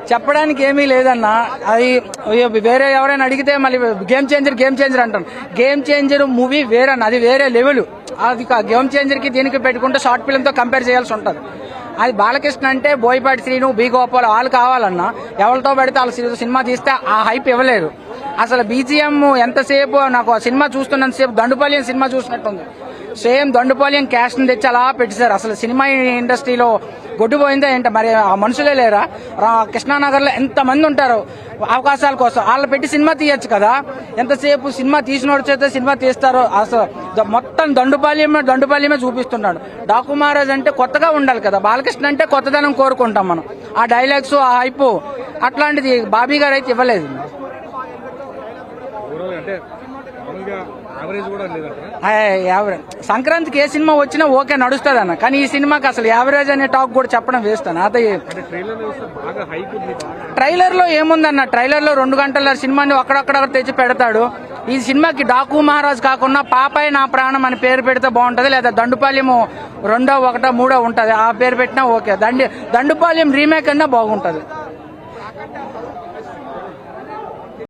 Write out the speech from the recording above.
చెప్పడానికి ఏమీ లేదన్నా. అది వేరే ఎవరైనా అడిగితే మళ్ళీ గేమ్ చేంజర్ అంటాను. గేమ్ చేంజర్ మూవీ వేరే అన్న, అది వేరే లెవెల్. అది గేమ్ చేంజర్ కి దీనికి పెట్టుకుంటే షార్ట్ ఫిల్మ్ తో కంపేర్ చేయాల్సి ఉంటుంది. అది బాలకృష్ణ అంటే బోయపాటి శ్రీను, బి గోపాల్ వాళ్ళు కావాలన్నా ఎవరితో పడితే వాళ్ళ సినిమా తీస్తే ఆ హైప్ ఇవ్వలేరు. అసలు బీజిఎం ఎంతసేపు నాకు ఆ సినిమా చూస్తున్నంతసేపు దండుపాలెం సినిమా చూసినట్టుంది. సేమ్ దండుపాలెం క్యాస్ట్ ని తెచ్చి అలా పెట్టేశారు. అసలు సినిమా ఇండస్ట్రీలో గొడ్డుపోయిందా ఏంట, మరి ఆ మనుషులే లేరా? కృష్ణానగర్ లో ఎంత మంది ఉంటారు అవకాశాల కోసం, వాళ్ళు పెట్టి సినిమా తీయచ్చు కదా. ఎంతసేపు సినిమా తీసినోడు చేస్తే సినిమా తీస్తారు. అసలు మొత్తం దండుపాలెమే చూపిస్తున్నాడు. డాకు మహారాజ్ అంటే కొత్తగా ఉండాలి కదా, బాలకృష్ణ అంటే కొత్తదనం కోరుకుంటాం మనం. ఆ డైలాగ్స్, ఆ హైప్ అట్లాంటిది బాబీ గారు అయితే ఇవ్వలేదు. సంక్రాంతికి ఏ సినిమా వచ్చినా ఓకే నడుస్తుంది అన్న, కానీ ఈ సినిమాకి అసలు యావరేజ్ అనే టాక్ కూడా చెప్పడం వేస్తాను. అదే ట్రైలర్ లో ఏముందన్న, ట్రైలర్ లో 2 గంటల సినిమాని అక్కడక్కడ తెచ్చి పెడతాడు. ఈ సినిమాకి డాకు మహారాజ్ కాకుండా పాపాయి నా ప్రాణం అని పేరు పెడితే బాగుంటది, లేదా దండుపాలెము 2, 1, 3 ఉంటది, ఆ పేరు పెట్టినా ఓకే. దండుపాలెం రీమేక్ అన్నా బాగుంటది.